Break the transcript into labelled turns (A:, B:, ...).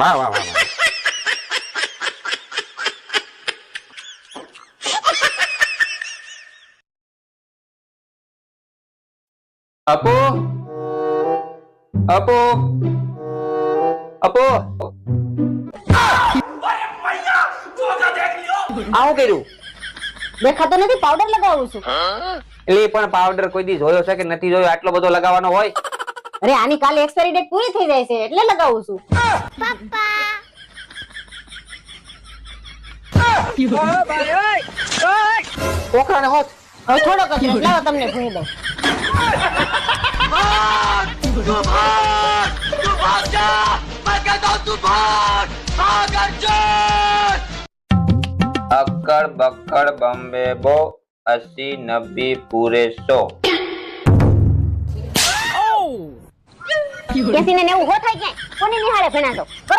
A: વાહ વાહ વાહ
B: अपो अपो अपो આવું કર્યું
C: દેખાતો નથી, પાવડર લગાવું છું.
B: એટલે પણ પાવડર કોઈ દી જોયો છે કે નથી જોયો? આટલો બધો લગાવવાનો હોય?
C: અરે આની કાલે એક્સપાયરી ડેટ પૂરી થઈ જાય છે એટલે લગાવું છું.
B: પોખરાને હોત.
C: હવે થોડોક જ રસ, લાવો તમને ભૂંઈ દઉં.
B: અક્કડ બક્કડ બંબે બો 80 90 પૂરે 100.
C: 80 ને 90 હો થાય ક્યાંય? કોની નિહાળે ભણા તો